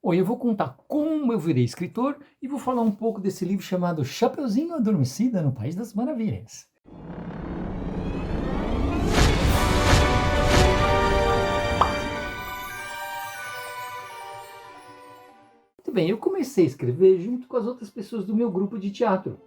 Oi, eu vou contar como eu virei escritor e vou falar um pouco desse livro chamado Chapeuzinho Adormecida no País das Maravilhas. Muito bem, eu comecei a escrever junto com as outras pessoas do meu grupo de teatro.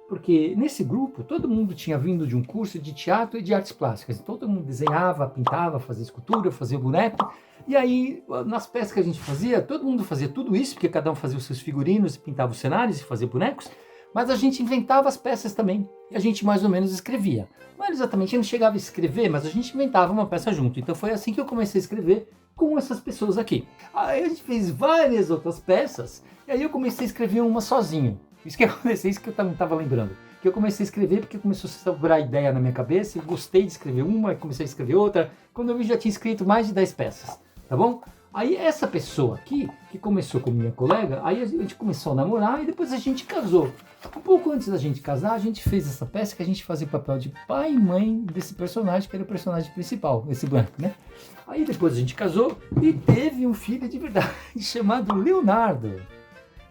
Porque nesse grupo todo mundo tinha vindo de um curso de teatro e de artes plásticas. Então todo mundo desenhava, pintava, fazia escultura, fazia boneco. E aí, nas peças que a gente fazia, todo mundo fazia tudo isso, porque cada um fazia os seus figurinos, pintava os cenários e fazia bonecos. Mas a gente inventava as peças também. E a gente mais ou menos escrevia. Não era exatamente, não chegava a escrever, mas a gente inventava uma peça junto. Então foi assim que eu comecei a escrever com essas pessoas aqui. Aí a gente fez várias outras peças. E aí eu comecei a escrever uma sozinho. Isso que aconteceu, isso que eu também estava lembrando. Que eu comecei a escrever porque começou a sobrar ideia na minha cabeça, eu gostei de escrever uma, comecei a escrever outra. Quando eu vi, já tinha escrito mais de 10 peças, tá bom? Aí essa pessoa aqui, que começou com minha colega, aí a gente começou a namorar e depois a gente casou. Um pouco antes da gente casar, a gente fez essa peça que a gente fazia o papel de pai e mãe desse personagem, que era o personagem principal, esse branco, né? Aí depois a gente casou e teve um filho de verdade chamado Leonardo.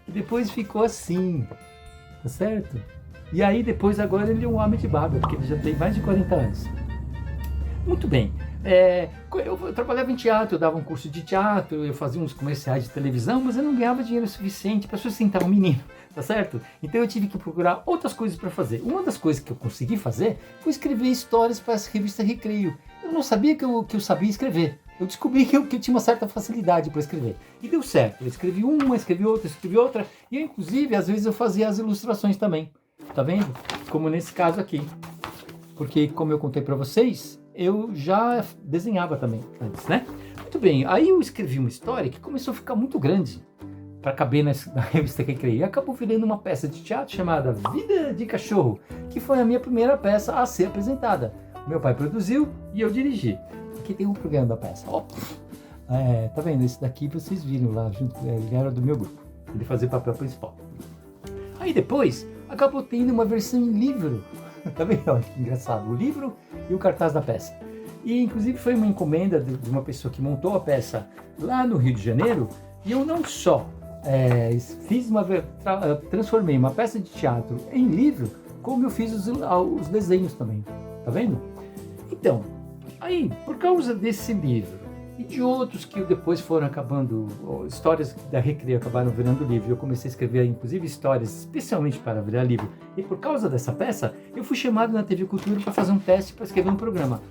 E depois ficou assim, tá certo? E aí depois agora ele é um homem de barba, porque ele já tem mais de 40 anos. Muito bem, eu trabalhava em teatro, eu dava um curso de teatro, eu fazia uns comerciais de televisão, mas eu não ganhava dinheiro suficiente para sustentar um menino, tá certo? Então eu tive que procurar outras coisas para fazer. Uma das coisas que eu consegui fazer foi escrever histórias para essa revista Recreio. Eu não sabia que eu sabia escrever. Eu descobri que eu tinha uma certa facilidade para escrever. E deu certo. Eu escrevi uma, escrevi outra. E eu, inclusive, às vezes eu fazia as ilustrações também. Tá vendo? Como nesse caso aqui. Porque, como eu contei para vocês, eu já desenhava também antes, né? Muito bem. Aí eu escrevi uma história que começou a ficar muito grande para caber na revista que eu criei. E acabou virando uma peça de teatro chamada Vida de Cachorro, que foi a minha primeira peça a ser apresentada. Meu pai produziu e eu dirigi. Aqui tem um programa da peça. Tá vendo? Esse daqui vocês viram lá, ele era do meu grupo. Ele fazia o papel principal. Aí depois, acabou tendo uma versão em livro. Tá vendo? Olha que engraçado. O livro e o cartaz da peça. E inclusive foi uma encomenda de uma pessoa que montou a peça lá no Rio de Janeiro. E eu não só transformei uma peça de teatro em livro, como eu fiz os desenhos também. Tá vendo? Então, aí, por causa desse livro e de outros que depois foram acabando, histórias da Recreio acabaram virando livro, eu comecei a escrever inclusive histórias especialmente para virar livro. E por causa dessa peça, eu fui chamado na TV Cultura para fazer um teste para escrever um programa.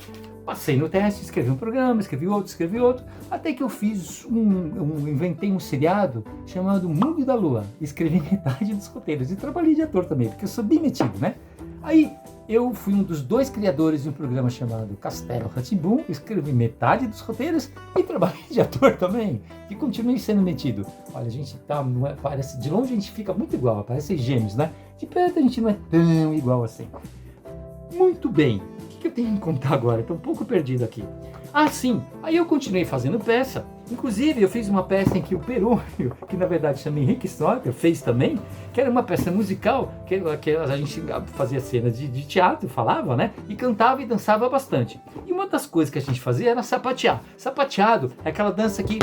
Passei no teste, escrevi um programa, escrevi outro, até que eu inventei um seriado chamado Mundo da Lua. Escrevi metade dos roteiros e trabalhei de ator também, porque eu sou bem metido, né? Aí, eu fui um dos 2 criadores de um programa chamado Castelo Rá-Tim-Bum, escrevi metade dos roteiros e trabalhei de ator também, e continuei sendo metido. Olha, a gente parece, de longe a gente fica muito igual, parece gêmeos, né? De perto a gente não é tão igual assim. Muito bem, o que eu tenho que contar agora? Estou um pouco perdido aqui. Ah, sim, aí eu continuei fazendo peça. Inclusive, eu fiz uma peça em que o Perônio, que na verdade chama Henrique Snorker, fez também, que era uma peça musical, que a gente fazia cenas de teatro, falava, né? E cantava e dançava bastante. E uma das coisas que a gente fazia era sapatear. Sapateado é aquela dança que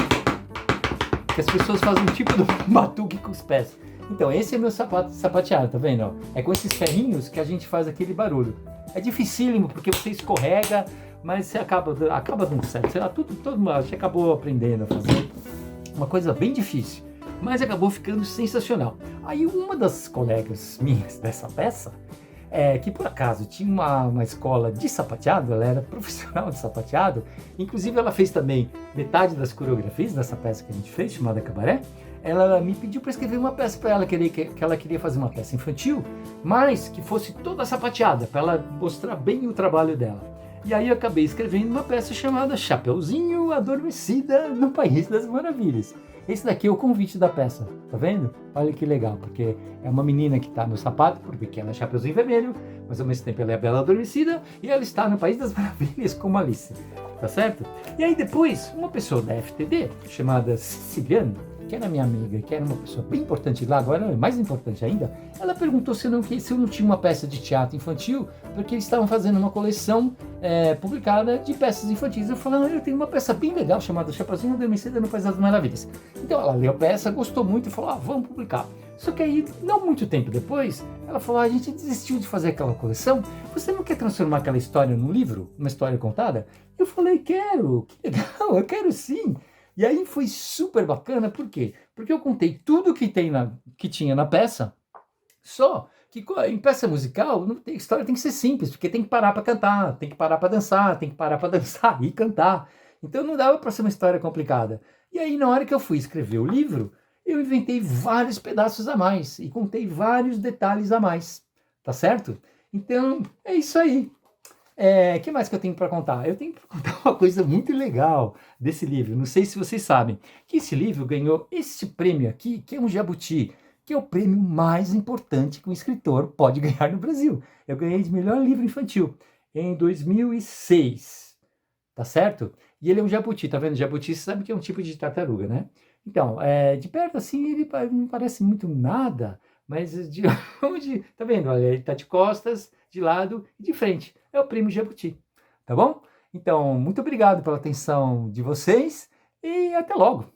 as pessoas fazem um tipo de batuque com os pés. Então, esse é meu sapateado, tá vendo? É com esses ferrinhos que a gente faz aquele barulho. É dificílimo, porque você escorrega, mas você acaba dando certo. Sei lá, a gente acabou aprendendo a fazer uma coisa bem difícil, mas acabou ficando sensacional. Aí uma das colegas minhas dessa peça, que por acaso tinha uma escola de sapateado, ela era profissional de sapateado, inclusive ela fez também metade das coreografias dessa peça que a gente fez, chamada Cabaré. Ela me pediu para escrever uma peça para ela, que ela queria fazer uma peça infantil, mas que fosse toda sapateada, para ela mostrar bem o trabalho dela. E aí eu acabei escrevendo uma peça chamada Chapeuzinho Adormecida no País das Maravilhas. Esse daqui é o convite da peça, tá vendo? Olha que legal, porque é uma menina que está no sapato, porque ela é Chapeuzinho Vermelho, mas ao mesmo tempo ela é a Bela Adormecida, e ela está no País das Maravilhas como Alice, tá certo? E aí depois, uma pessoa da FTD, chamada Siciliano, que era minha amiga, que era uma pessoa bem importante lá, agora é mais importante ainda, ela perguntou se eu não tinha uma peça de teatro infantil, porque eles estavam fazendo uma coleção publicada de peças infantis. Eu falei, eu tenho uma peça bem legal chamada Chapeuzinho Adormecido no País das Maravilhas. Então ela leu a peça, gostou muito e falou, vamos publicar. Só que aí, não muito tempo depois, ela falou, a gente desistiu de fazer aquela coleção, você não quer transformar aquela história num livro, uma história contada? Eu falei, quero, que legal, eu quero sim. E aí foi super bacana, por quê? Porque eu contei tudo que tinha na peça, só que em peça musical, a história tem que ser simples, porque tem que parar para cantar, tem que parar para dançar, tem que parar para dançar e cantar. Então não dava para ser uma história complicada. E aí na hora que eu fui escrever o livro, eu inventei vários pedaços a mais e contei vários detalhes a mais, tá certo? Então é isso aí. Que mais que eu tenho para contar? Eu tenho para contar uma coisa muito legal desse livro. Não sei se vocês sabem que esse livro ganhou esse prêmio aqui, que é um jabuti, que é o prêmio mais importante que um escritor pode ganhar no Brasil. Eu ganhei de melhor livro infantil em 2006, tá certo? E ele é um jabuti, tá vendo? Jabuti, você sabe que é um tipo de tartaruga, né? Então, de perto assim, ele não parece muito nada, mas de onde, tá vendo? Olha, ele tá de costas, de lado e de frente. É o prêmio jabuti, tá bom? Então, muito obrigado pela atenção de vocês e até logo.